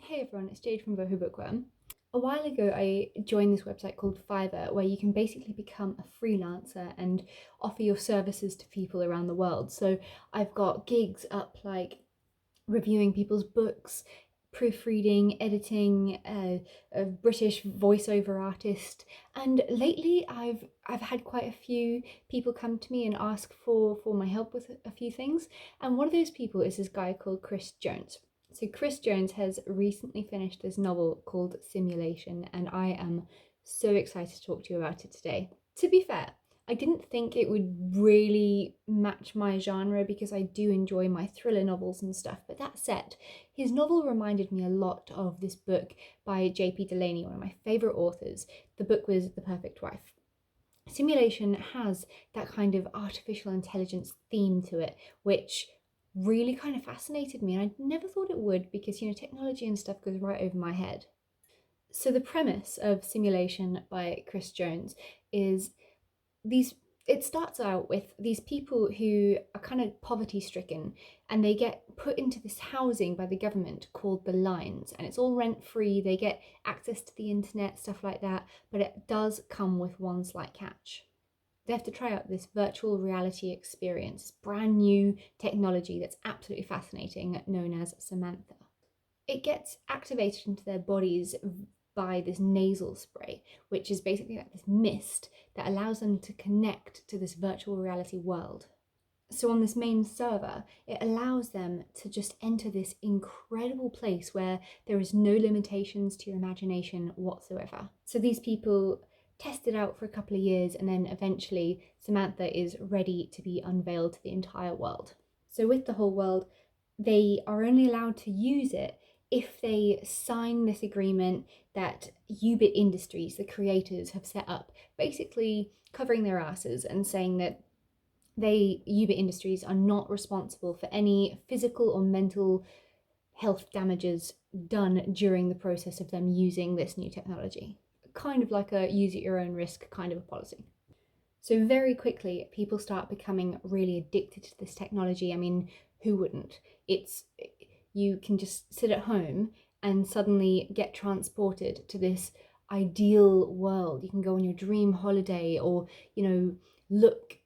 Hey everyone, it's Jade from Boho Bookworm. A while ago, I joined this website called Fiverr, where you can basically become a freelancer and offer your services to people around the world. So I've got gigs up like reviewing people's books, proofreading, editing, a British voiceover artist, and lately I've had quite a few people come to me and ask for my help with a few things. And one of those people is this guy called Chris Jones. So Chris Jones has recently finished this novel called Simulation, and I am so excited to talk to you about it today. To be fair, I didn't think it would really match my genre because I do enjoy my thriller novels and stuff. But that said, his novel reminded me a lot of this book by J.P. Delaney, one of my favourite authors. The book was The Perfect Wife. Simulation has that kind of artificial intelligence theme to it, which really kind of fascinated me. And I never thought it would because, technology and stuff goes right over my head. So the premise of Simulation by Chris Jones is it starts out with these people who are kind of poverty stricken, and they get put into this housing by the government called the Lines, and it's all rent free. They get access to the internet, stuff like that, but it does come with one slight catch. They have to try out this virtual reality experience, brand new technology that's absolutely fascinating, known as Samantha. It gets activated into their bodies by this nasal spray, which is basically like this mist that allows them to connect to this virtual reality world. So on this main server, it allows them to just enter this incredible place where there is no limitations to your imagination whatsoever. So these people test it out for a couple of years, and then eventually Samantha is ready to be unveiled to the entire world. So with the whole world, they are only allowed to use it if they sign this agreement that Ubit Industries, the creators, have set up, basically covering their asses and saying that Ubit Industries, are not responsible for any physical or mental health damages done during the process of them using this new technology. Kind of like a use at your own risk kind of a policy. So very quickly, people start becoming really addicted to this technology. I mean, who wouldn't? You can just sit at home and suddenly get transported to this ideal world. You can go on your dream holiday, or, look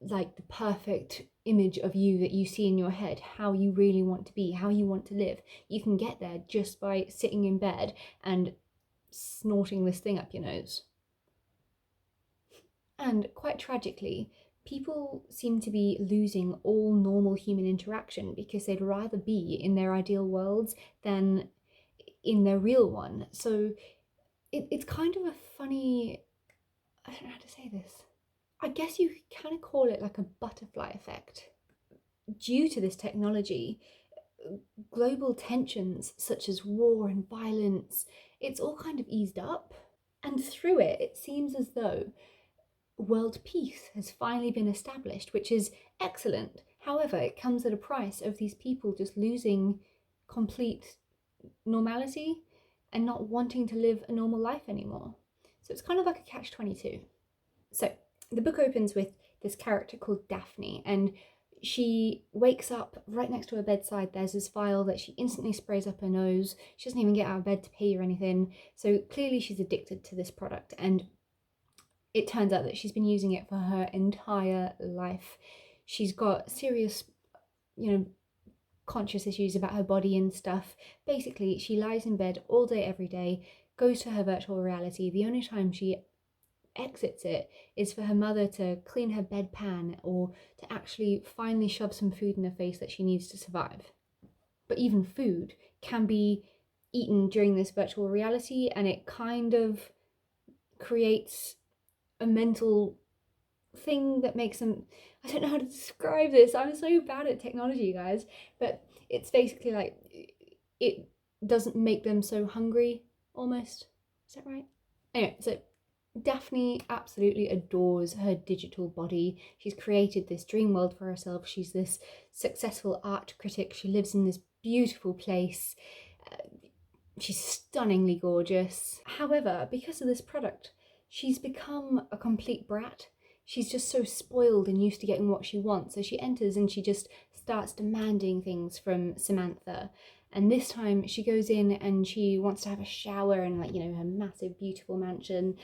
like the perfect image of you that you see in your head, how you really want to be, how you want to live. You can get there just by sitting in bed and snorting this thing up your nose. And quite tragically, people seem to be losing all normal human interaction because they'd rather be in their ideal worlds than in their real one. So it's kind of a funny, I don't know how to say this. I guess you could kind of call it like a butterfly effect. Due to this technology, global tensions such as war and violence, it's all kind of eased up. And through it, it seems as though world peace has finally been established, which is excellent. However, it comes at a price of these people just losing complete normality and not wanting to live a normal life anymore. So it's kind of like a catch-22. So the book opens with this character called Daphne, and she wakes up right next to her bedside. There's this vial that she instantly sprays up her nose. She doesn't even get out of bed to pee or anything. So clearly she's addicted to this product, and it turns out that she's been using it for her entire life. She's got serious, conscious issues about her body and stuff. Basically, she lies in bed all day, every day, goes to her virtual reality. The only time she exits it is for her mother to clean her bedpan or to actually finally shove some food in her face that she needs to survive. But even food can be eaten during this virtual reality, and it kind of creates a mental thing that makes them, I don't know how to describe this. I'm so bad at technology, guys, but it's basically like it doesn't make them so hungry almost. Is that right? Anyway, so Daphne absolutely adores her digital body. She's created this dream world for herself. She's this successful art critic. She lives in this beautiful place. She's stunningly gorgeous. However, because of this product, she's become a complete brat. She's just so spoiled and used to getting what she wants. So she enters and she just starts demanding things from Samantha. And this time she goes in and she wants to have a shower in, like, you know, her massive, beautiful mansion.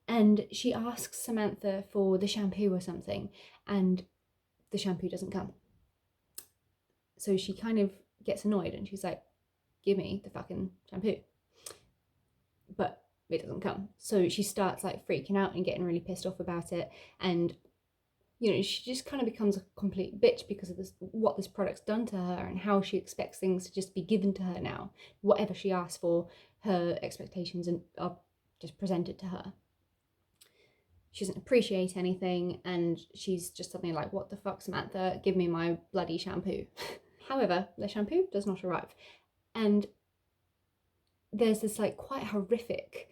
And she asks Samantha for the shampoo or something, and the shampoo doesn't come. So she kind of gets annoyed and she's like, give me the fucking shampoo. But it doesn't come. So she starts like freaking out and getting really pissed off about it. And, you know, she just kind of becomes a complete bitch because of this, what this product's done to her, and how she expects things to just be given to her now. Whatever she asks for, her expectations are just presented to her. She doesn't appreciate anything, and she's just suddenly like, what the fuck, Samantha? Give me my bloody shampoo. However, the shampoo does not arrive. And there's this like quite horrific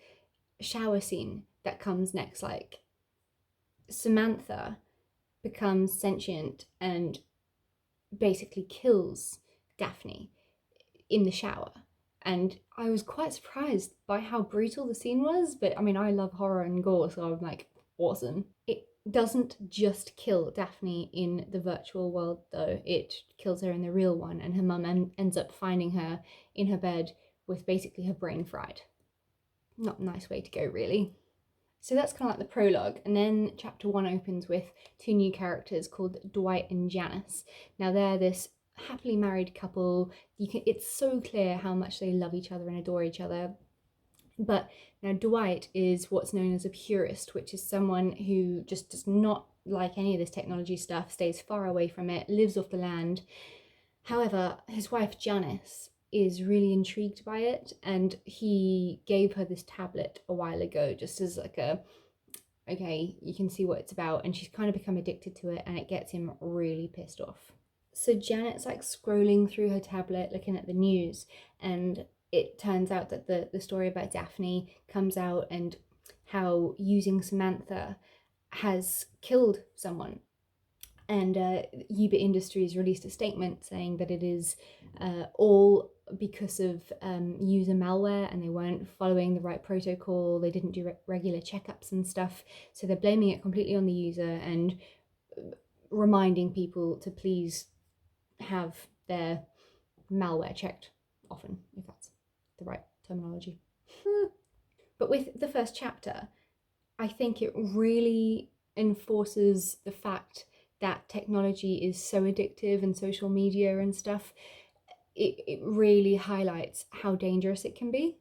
shower scene that comes next. Like, Samantha becomes sentient and basically kills Daphne in the shower. And I was quite surprised by how brutal the scene was, but I mean, I love horror and gore, so I'm like, awesome. It doesn't just kill Daphne in the virtual world, though. It kills her in the real one, and her mum ends up finding her in her bed with basically her brain fried. Not a nice way to go, really. So that's kind of like the prologue, and then chapter 1 opens with 2 new characters called Dwight and Janice. Now they're this happily married couple. It's so clear how much they love each other and adore each other. But now Dwight is what's known as a purist, which is someone who just does not like any of this technology stuff, stays far away from it, lives off the land. However, his wife Janice is really intrigued by it, and he gave her this tablet a while ago just as like a, okay, you can see what it's about, and she's kind of become addicted to it, and it gets him really pissed off. So Janet's like scrolling through her tablet looking at the news, and it turns out that the story about Daphne comes out, and how using Samantha has killed someone. And Uber Industries released a statement saying that it is all because of user malware, and they weren't following the right protocol. They didn't do regular checkups and stuff. So they're blaming it completely on the user, and reminding people to please have their malware checked often, if that's the right terminology. But with the first chapter, I think it really enforces the fact that technology is so addictive, and social media and stuff. It really highlights how dangerous it can be.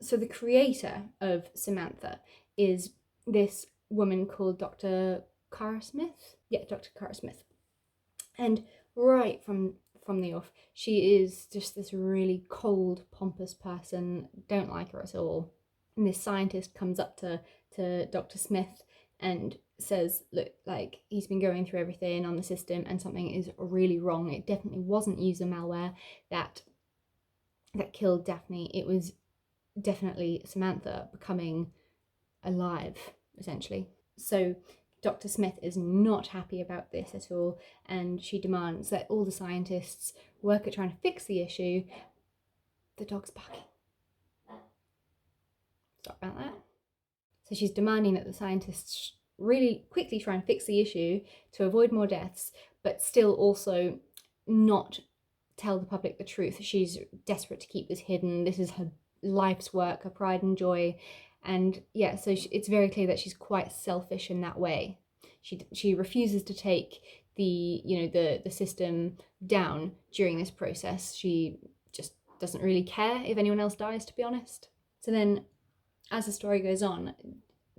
So the creator of Samantha is this woman called Dr. Kara Smith. Yeah, Dr. Kara Smith. And right from the off, she is just this really cold, pompous person. Don't like her at all. And this scientist comes up to Dr. Smith and says, look, like, he's been going through everything on the system and something is really wrong. It definitely wasn't user malware that killed Daphne. It was definitely Samantha becoming alive, essentially. So Dr. Smith is not happy about this at all, and she demands that all the scientists work at trying to fix the issue. The dog's barking. Sorry about that. So she's demanding that the scientists really quickly try and fix the issue to avoid more deaths, but still also not tell the public the truth. She's desperate to keep this hidden. This is her life's work, her pride and joy. And yeah, so it's very clear that she's quite selfish in that way. She refuses to take the system down during this process. She just doesn't really care if anyone else dies, to be honest. So then, as the story goes on,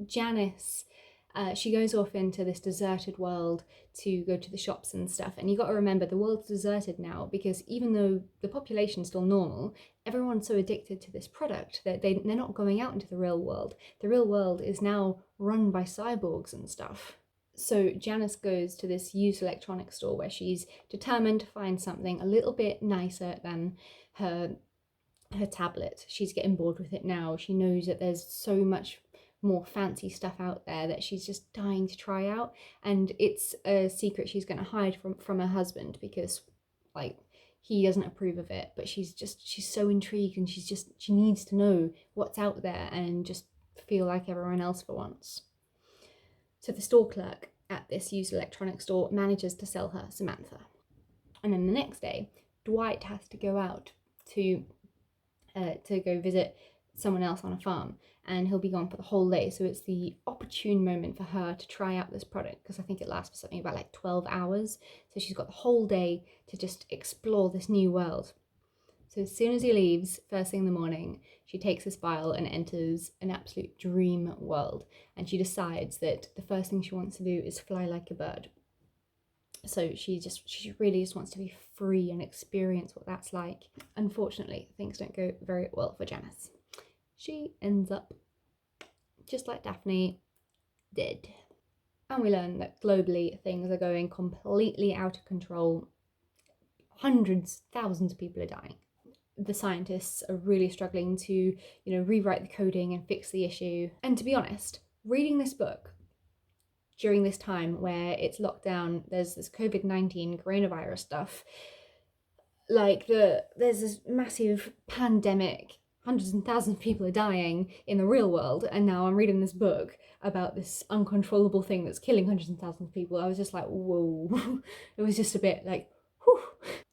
Janice, she goes off into this deserted world to go to the shops and stuff. And you got to remember, the world's deserted now because even though the population's still normal, everyone's so addicted to this product that they're not going out into the real world. The real world is now run by cyborgs and stuff. So Janice goes to this used electronics store where she's determined to find something a little bit nicer than her tablet. She's getting bored with it now. She knows that there's so much more fancy stuff out there that she's just dying to try out, and it's a secret she's going to hide from her husband because, like, he doesn't approve of it. But she's so intrigued, and she needs to know what's out there and just feel like everyone else for once. So the store clerk at this used electronics store manages to sell her Samantha, and then the next day Dwight has to go out to go visit someone else on a farm, and he'll be gone for the whole day. So it's the opportune moment for her to try out this product, because I think it lasts for something about like 12 hours. So she's got the whole day to just explore this new world. So as soon as he leaves, first thing in the morning, she takes this vial and enters an absolute dream world. And she decides that the first thing she wants to do is fly like a bird. So she really just wants to be free and experience what that's like. Unfortunately, things don't go very well for Janice. She ends up, just like Daphne, dead. And we learn that globally things are going completely out of control. Hundreds, thousands of people are dying. The scientists are really struggling to, rewrite the coding and fix the issue. And to be honest, reading this book during this time where it's locked down, there's this COVID-19 coronavirus stuff, like there's this massive pandemic, hundreds and thousands of people are dying in the real world, and now I'm reading this book about this uncontrollable thing that's killing hundreds and thousands of people. I was just like, whoa. It was just a bit like, whew.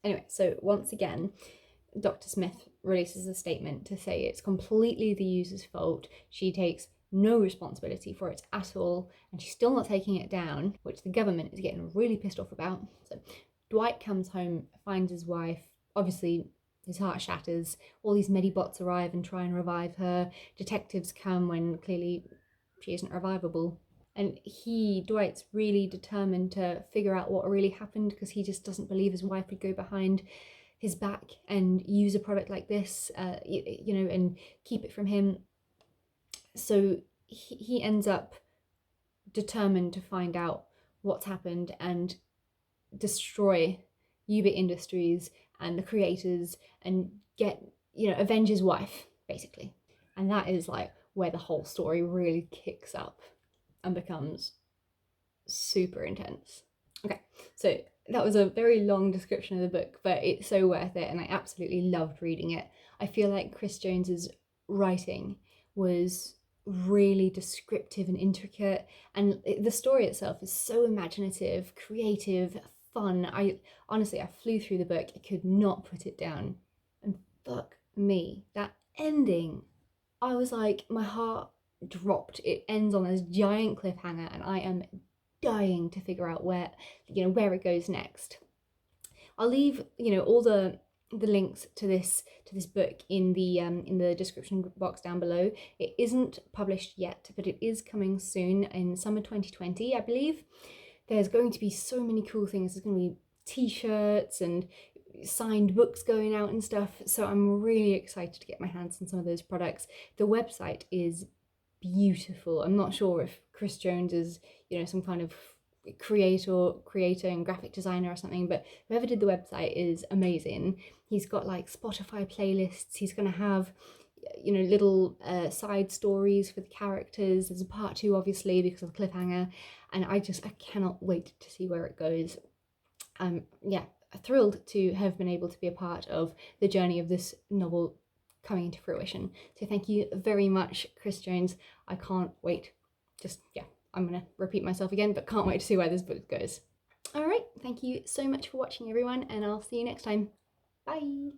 Anyway, so once again, Dr. Smith releases a statement to say it's completely the user's fault. She takes no responsibility for it at all, and she's still not taking it down, which the government is getting really pissed off about. So Dwight comes home, finds his wife. Obviously, his heart shatters. All these medibots arrive and try and revive her. Detectives come when clearly she isn't revivable. And Dwight's really determined to figure out what really happened, because he just doesn't believe his wife would go behind his back and use a product like this, and keep it from him. So he ends up determined to find out what's happened and destroy Ubit Industries and the creators and avenge his wife, basically. And that is like where the whole story really kicks up and becomes super intense. Okay, so that was a very long description of the book, but it's so worth it, and I absolutely loved reading it. I feel like Chris Jones's writing was really descriptive and intricate, and the story itself is so imaginative, creative, fun. I flew through the book. I could not put it down. And fuck me, that ending, I was like, my heart dropped. It ends on this giant cliffhanger, and I am dying to figure out where it goes next. I'll leave all the links to this book in the description box down below. It isn't published yet, but it is coming soon in summer 2020, I believe. There's going to be so many cool things. There's going to be t-shirts and signed books going out and stuff, so I'm really excited to get my hands on some of those products. The website is beautiful. I'm not sure if Chris Jones is some kind of creator and graphic designer or something, but whoever did the website is amazing. He's got like Spotify playlists. He's going to have little side stories for the characters. There's a part 2 obviously because of the cliffhanger, and I cannot wait to see where it goes. Thrilled to have been able to be a part of the journey of this novel coming into fruition. So thank you very much, Chris Jones. I can't wait. I'm gonna repeat myself again, but can't wait to see where this book goes. All right, thank you so much for watching, everyone, and I'll see you next time. Bye.